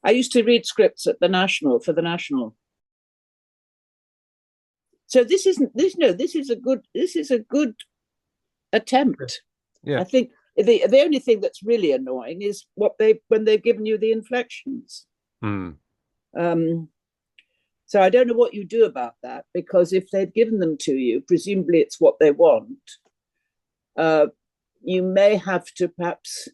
I used to read scripts at the National for the National. So this isn't this no this is a good attempt. Yeah. I think the only thing that's really annoying is what they when they've given you the inflections. Mm. Um, so I don't know what you do about that, because if they've given them to you, presumably it's what they want. Uh, you may have to perhaps,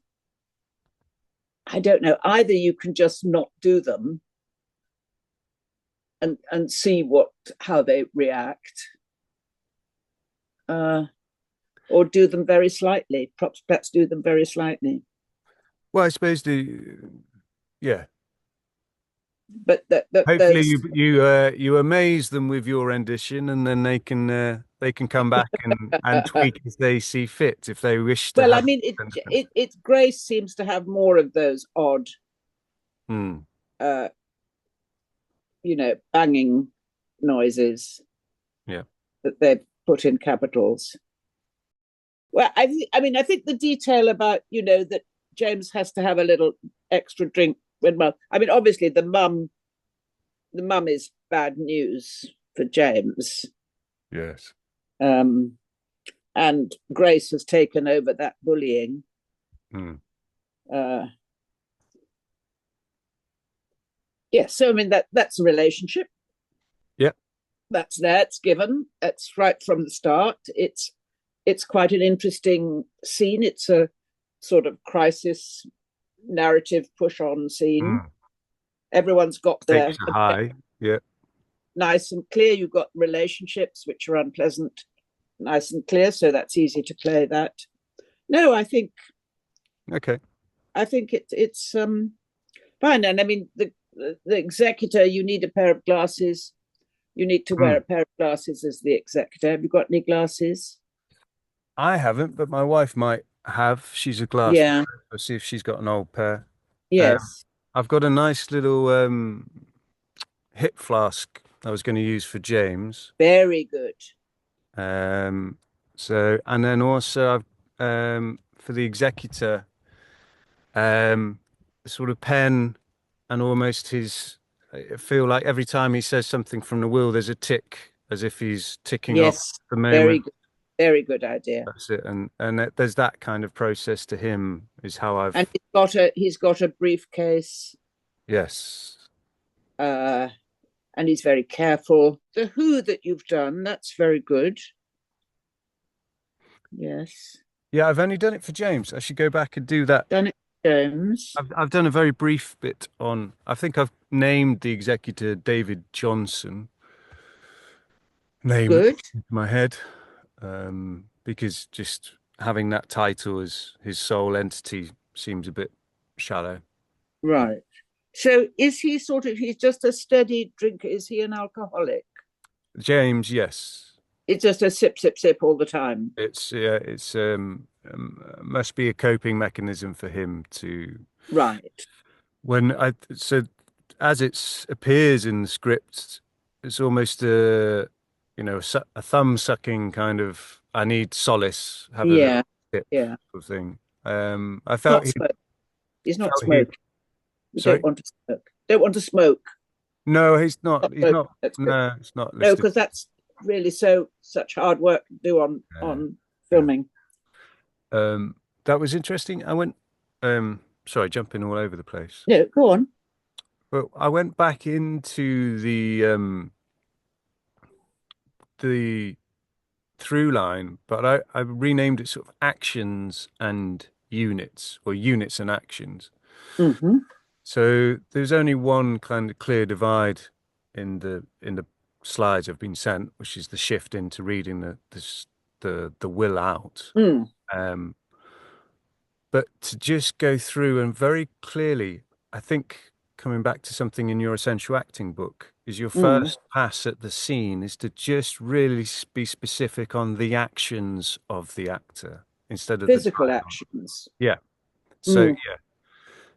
I don't know, either you can just not do them and see what how they react, uh, or do them very slightly. Perhaps do them very slightly. Well, I suppose yeah. But Hopefully those you amaze them with your rendition, and then they can come back and tweak as they see fit if they wish to well, I have. mean, it Grace seems to have more of those odd, Hmm. uh, banging noises Yeah. that they've put in capitals. Well, I mean, I think the detail about that James has to have a little extra drink when mum. I mean, obviously the mum is bad news for James, Yes. um, and Grace has taken over that bullying. Hmm. Uh, yeah, so I mean that's a relationship Yeah. that's there. It's given. It's right from the start. It's quite an interesting scene. It's a sort of crisis narrative push on scene. Hmm. Everyone's got Stakes their are high. Yeah. nice and clear. You've got relationships which are unpleasant, nice and clear. So that's easy to play that. No, Okay. I think it's fine. And I mean the executor. You need a pair of glasses. You need to wear Hmm. a pair of glasses as the executor. Have you got any glasses? I haven't, but my wife might have. She's a glass Yeah. wearer. I'll see if she's got an old pair. Yes. I've got a nice little hip flask I was going to use for James. Very good. Um, and then also I've for the executor, um, sort of pen and almost his. I feel like every time he says something from the will, there's a tick, as if he's ticking off Yes. the Very moment. good. Very good idea. That's it, and there's that kind of process to him is how And I've. he's got a briefcase, Yes. uh, and he's very careful. The Who that you've done, that's very good. Yes. Yeah, I've only done it for James. I should go back and do that. Done it, James. I've done a very brief bit on. I think I've named the executor David Johnson. Name Good. in my head, because just having that title as his sole entity seems a bit shallow. Right. So is he sort of, he's just a steady drinker? Is he an alcoholic? James, yes, It's just a sip, sip, sip all the time. it's must be a coping mechanism for him to Right. when I so as it appears in the script, it's almost a thumb sucking kind of I need solace, have a Yeah. little sip Yeah. sort of thing. I felt Not he smoke. He's not felt he smoke. You don't sorry. want to smoke. Don't want to smoke. No, he's not. Not He's smoke. not. That's good. No, it's not No, listed. because that's really such hard work to do on Yeah, on yeah. filming. That was interesting. I went. Sorry, jumping all over the place. No, go on. But I went back into the through line, but I renamed it sort of actions and units, or units and actions. Hmm. So there's only one kind of clear divide in the slides I've been sent, which is the shift into reading the will out. Mm. Um, but to just go through and very clearly, I think coming back to something in your essential acting book, is your Mm. first pass at the scene is to just really be specific on the actions of the actor instead of the Physical dialogue. actions. Yeah. So Mm. yeah.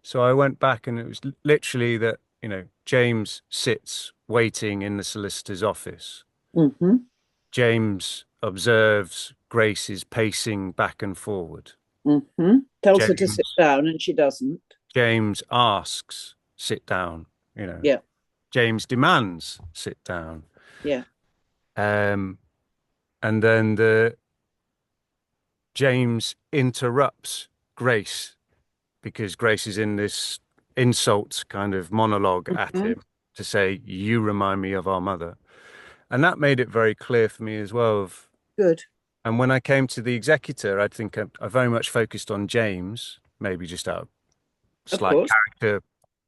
So I went back and it was literally that, James sits waiting in the solicitor's office. Hmm. James observes Grace is pacing back and forward. Hmm. Tells her to sit James down, and she doesn't. James asks, sit down. You know, Yeah. James demands sit down. Yeah. Um, and then James interrupts Grace because Grace is in this insult kind of monologue at Mhm. him to say, "You remind me of our mother." And that made it very clear for me as well. Good. And when I came to the executor, I think I very much focused on James, maybe just out of Of slight course. character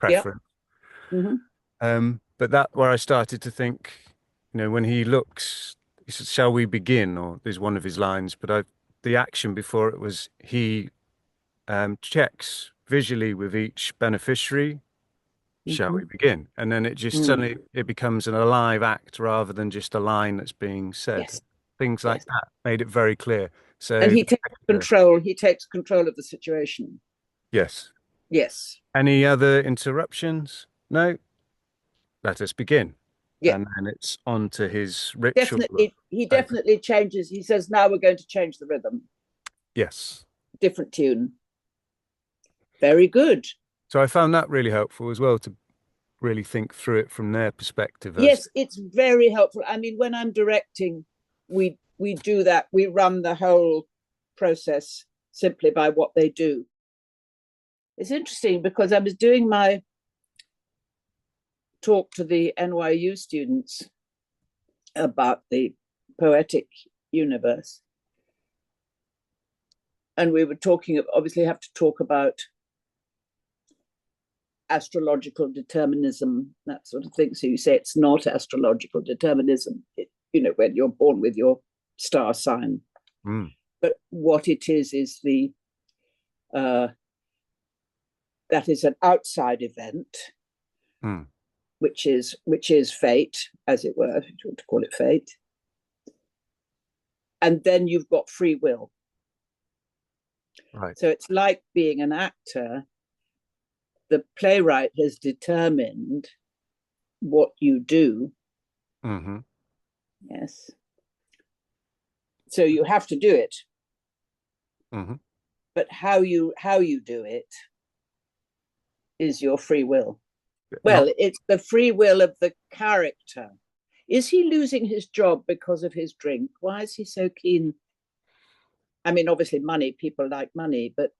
Yeah. preference. Hmm. But that where I started to think, when he looks, he says, "Shall we begin?" Or there's one of his lines, but the action before it was he checks visually with each beneficiary, "Shall Hmm. we begin?" And then it just Mm. suddenly it becomes an alive act rather than just a line that's being said. Yes. Things like Yes. that made it very clear. And So, he takes control. He takes control of the situation. yes. Yes. Any other interruptions? No. Let us begin. Yeah. And then it's on to his ritual. Definitely. He definitely changes. He says, now we're going to change the rhythm. Yes. Different tune. Very good. So I found that really helpful as well to really think through it from their perspective as Yes, it's very helpful. I mean, when I'm directing, we do that. We run the whole process simply by what they do. It's interesting because I was doing my talk to the NYU students about the poetic universe. And we were talking, obviously, have to talk about astrological determinism, that sort of thing. So you say it's not astrological determinism, when you're born with your star sign. mm, But what it is uh, that is an outside event, mm, which is fate, as it were, if you want to call it fate. And then you've got free will. right. So it's like being an actor. The playwright has determined what you do. Hmm. Yes. So you have to do it. Hmm. But how you do it is your free will. Not, Well, it's the free will of the character. Is he losing his job because of his drink? Why is he so keen? I mean, obviously, money, people like money, but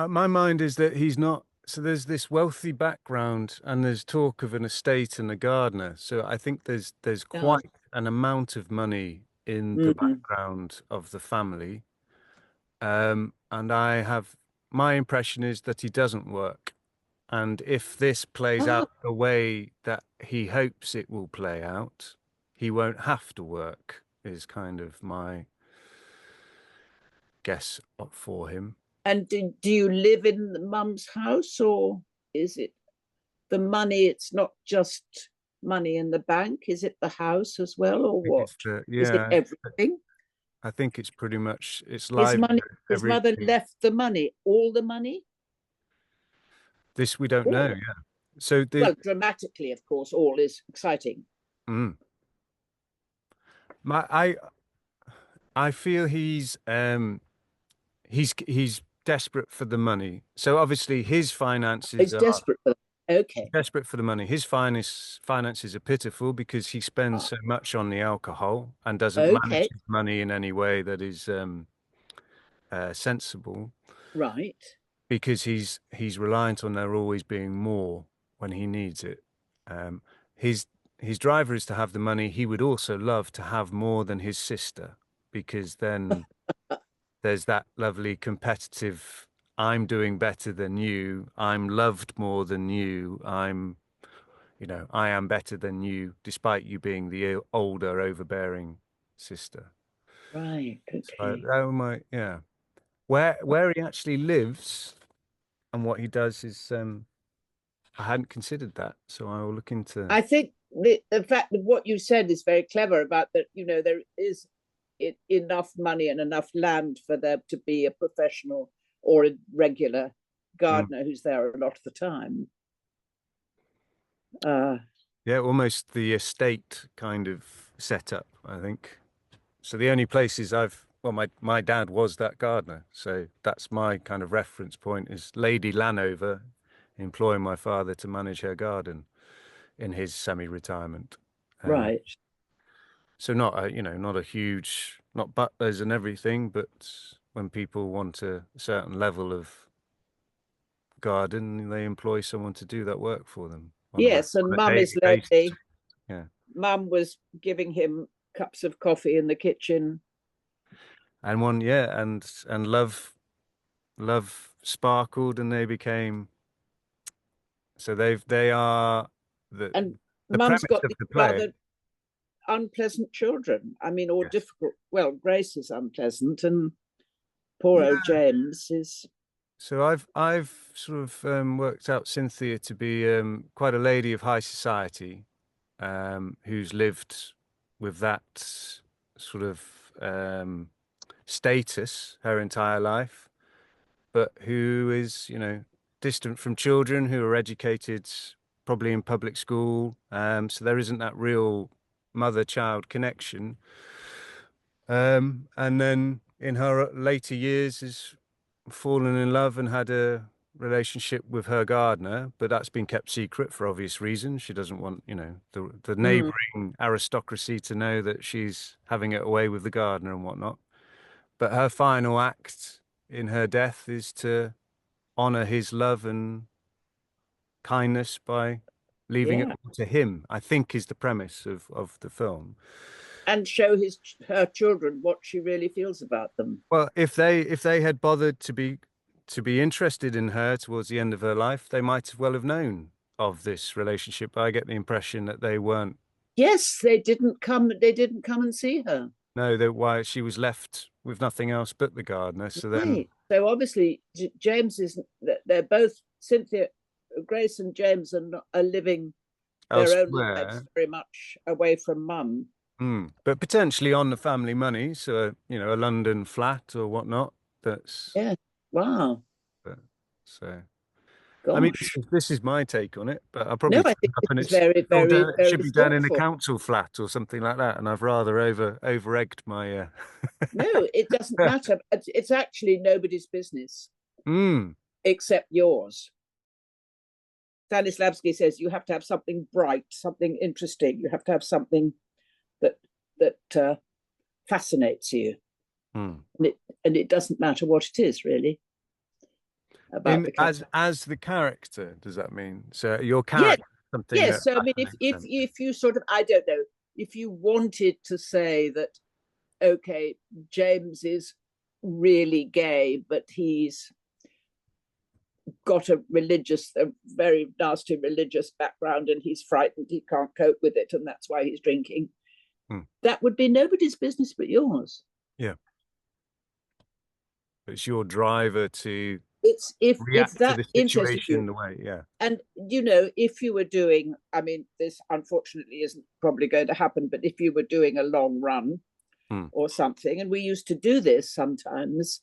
my mind is that he's not. So there's this wealthy background, and there's talk of an estate and a gardener. So I think there's uh, quite an amount of money in the mm, background of the family. And my impression is that he doesn't work. And if this plays ah, out the way that he hopes it will play out, he won't have to work, is kind of my guess for him. and do you live in the mum's house, or is it the money? It's not just money in the bank. Is it the house as well, or I think what? it's the, Is it yeah, everything? I think it's pretty much it's His live money, his mother everything. left the money, all the money. This we don't know, All. yeah. So Well, dramatically, of course, all is exciting. mm, my I feel he's desperate for the money. So obviously his finances He's are desperate for that. Okay. desperate for the money. His finances are pitiful because he spends Ah, so much on the alcohol and doesn't manage okay. his money in any way that is sensible Right. because he's reliant on there always being more when he needs it. Um, his his driver is to have the money. He would also love to have more than his sister because then there's that lovely competitive. I'm doing better than you. I'm loved more than you. I am better than you, despite you being the older, overbearing sister. Right. So Okay. that might, yeah. Where he actually lives and what he does is, I hadn't considered that, so I will look into. I think the fact that what you said is very clever about that, there is enough money and enough land for there to be a professional or a regular Mm. gardener who's there a lot of the time. Uh, Yeah, almost the estate kind of setup, I think. So the only places well, my dad was that gardener, so that's my kind of reference point is Lady Lanover employing my father to manage her garden in his semi-retirement. Right. So not a, not a huge, not butlers and everything, but when people want a certain level of garden, they employ someone to do that work for them Yes, and on a Mum daily is basis. lonely. Yeah. Mum was giving him cups of coffee in the kitchen. And and love sparkled, and they became, so they are the And the Mum's premise got of these the play. rather unpleasant children. I mean, or Yes. difficult. Well, Grace is unpleasant, and poor old James is. So I've sort of worked out Cynthia to be quite a lady of high society, who's lived with that sort of status her entire life, but who is, distant from children who are educated probably in public school. So there isn't that real mother-child connection. And then in her later years has fallen in love and had a relationship with her gardener, but that's been kept secret for obvious reasons. She doesn't want, the Mm, neighboring aristocracy to know that she's having it away with the gardener and whatnot. But her final act in her death is to honor his love and kindness by leaving it yeah, all to him, I think is the premise of the film. and show her children what she really feels about them. Well, if they had bothered to be interested in her towards the end of her life, they might well have known of this relationship. But I get the impression that they weren't. Yes, they didn't come. They didn't come and see her. No, that why she was left with nothing else but the gardener. So then Right. So obviously, James is. They're both Cynthia, Grace, and James are living their own lives elsewhere, very much away from Mum. but potentially on the family money, so a London flat or whatnot. That's Yeah. Wow. uh, so. I mean, this Gosh. is, this is my take on it, but I'll No, probably I turn think up this and is it's very, all very, down. It should very be done in a thoughtful. council flat or something like that, and I've rather over egged my. No, it doesn't matter. It's actually nobody's business Mm, except yours. Stanislavski says you have to have something bright, something interesting. You have to have something that that fascinates you, mm. and it doesn't matter what it is really about In the character. as the character, does that mean so your Yes, character is something yes. that So I mean, fascinates them? if you sort of, I don't know, if you wanted to say that, okay, James is really gay, but he's got a very nasty religious background, and he's frightened, he can't cope with it, and that's why he's drinking. Mm, That would be nobody's business but yours. yeah, it's your driver to It's if react to that the interested you, situation the way. Yeah, and if you were doing, I mean, this unfortunately isn't probably going to happen, but if you were doing a long run mm, or something, and we used to do this sometimes,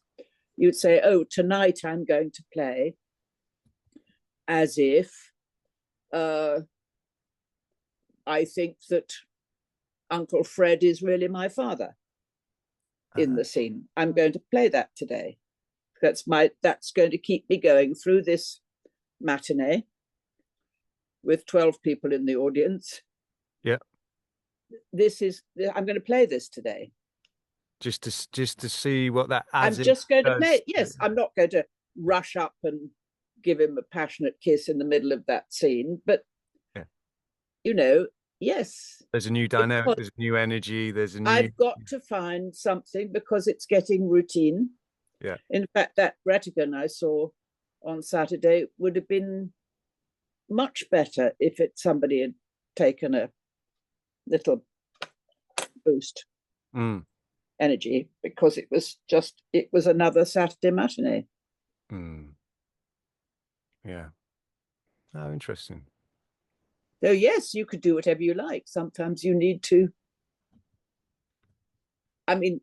you'd say, oh, tonight I'm going to play as if uh, I think that Uncle Fred is really my father in uh, the scene. I'm going to play that today. That's going to keep me going through this matinee with 12 people in the audience. yeah. I'm going to play this today. Just to see what that I'm as it just going to play does. it. Yes, I'm not going to rush up and give him a passionate kiss in the middle of that scene, but Yeah. you know, yes, There's a new dynamic, there's a new energy, there's a new. I've got to find something because it's getting routine. Yeah. In fact, that Retigan I saw on Saturday would have been much better if somebody had taken a little boost Mm, energy, because it was another Saturday matinee. mm, yeah. Oh, interesting. So yes, you could do whatever you like. Sometimes you need to. I mean,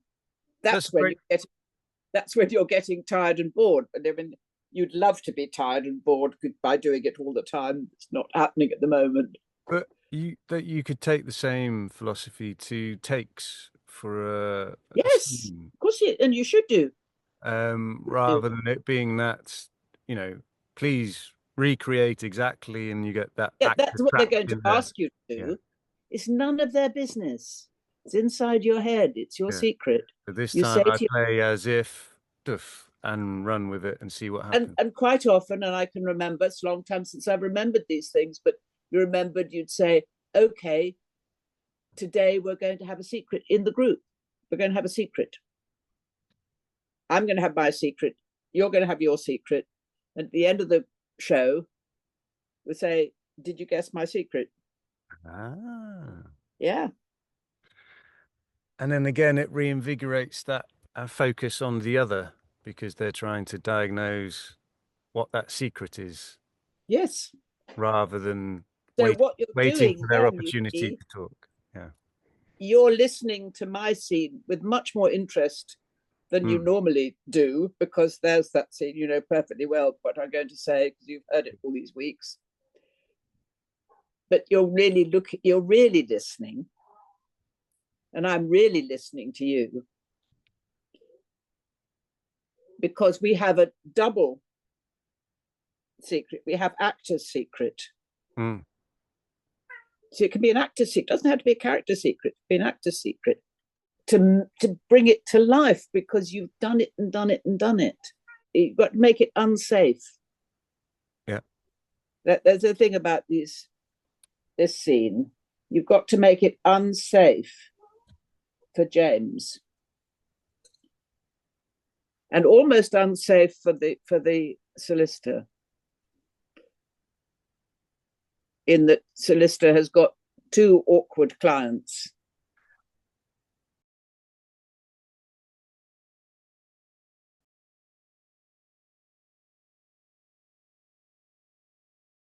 That's that's when great. you get that's when you're getting tired and bored. But I mean, you'd love to be tired and bored by doing it all the time. It's not happening at the moment. But you could take the same philosophy to takes for a Yes, scene, of course, and you should do. rather than it being that, you know, please recreate exactly, and you get that Yeah, actor that's what they're going to trapped in there. ask you to Yeah, do. It's none of their business. It's inside your head. It's your yeah. secret. So this You time say I to play as if, doof, and run with it and see what happens. and quite often, and I can remember, it's a long time since I've remembered these things, but you remembered, you'd say, okay, today we're going to have a secret in the group. We're going to have a secret. I'm going to have my secret. You're going to have your secret. And at the end of the show, we say, did you guess my secret? Ah. Yeah. And then again, it reinvigorates that focus on the other because they're trying to diagnose what that secret is Yes. rather than So what you're waiting doing for their then, you opportunity see, to talk. Yeah. you're listening to my scene with much more interest than you Mm. normally do, because there's that scene, you know perfectly well what I'm going to say because you've heard it all these weeks. But you're really listening, and I'm really listening to you, because we have a double secret. We have actor's secret. Mm. So it can be an actor's secret. It doesn't have to be a character secret. It can be an actor's secret to bring it to life, because you've done it and done it and done it. You've got to make it unsafe. Yeah. There's a thing about this scene. You've got to make it unsafe for James, and almost unsafe for the solicitor, in that solicitor has got two awkward clients.